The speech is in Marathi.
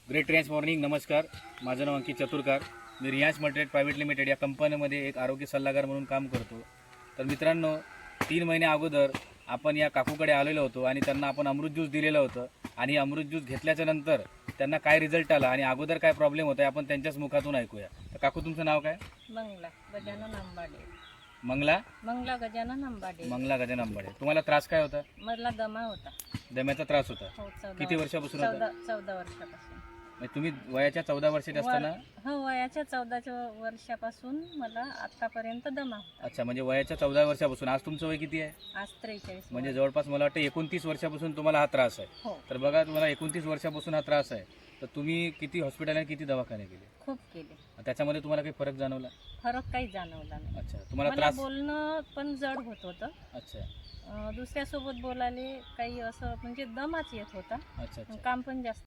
Great trains morning. नमस्कार, माझं नाव अंकित चतुरकार. मी रियांश मल्ट्रेड प्रायव्हेट लिमिटेड या कंपनीमध्ये एक आरोग्य सल्लागार म्हणून काम करतो. तर मित्रांनो, 3 महिने अगोदर आपण या काकूकडे आलेलो होतो आणि त्यांना आपण अमृत ज्यूस दिलेलं होतं आणि अमृत ज्यूस घेतल्याच्या नंतर त्यांना काय रिझल्ट आला आणि अगोदर काय प्रॉब्लेम होता आपण त्यांच्याच मुखातून ऐकूया. तर काकू, तुमचं नाव काय? मंगला गजानन अंबाडे. मंगला गजानन अंबाडे. गजानन अंबाडे. तुम्हाला त्रास काय होता? मला दमा होता. दम्याचा त्रास होता. हो, किती वर्षापासून होता? 14 वर्षापासून. म्हणजे तुम्ही वयाच्या 14 वर्षाचे असताना? हो, वयाच्या 14 वर्षापासून मला आतापर्यंत दमा होता. अच्छा, म्हणजे वयाच्या 14 वर्षापासून. आज तुमचं वय किती आहे? आज 43. म्हणजे जवळपास मला वाटतं 29 वर्षापासून तुम्हाला हा त्रास आहे. हो, तर बघा, तुम्हाला 29 वर्षापासून हा त्रास आहे. तर तुम्ही किती हॉस्पिटल आणि किती दवाखाने केले? खूप केले. त्याच्यामध्ये तुम्हाला काही फरक जाणवला? फरक काही जाणवला नाही. अच्छा, तुम्हाला मला त्रास? बोलणं पण जड होत होतं. अच्छा दुसऱ्यासोबत बोलायला काही असं म्हणजे दमाच येत होता. अच्छा अच्छा. काम पण जास्त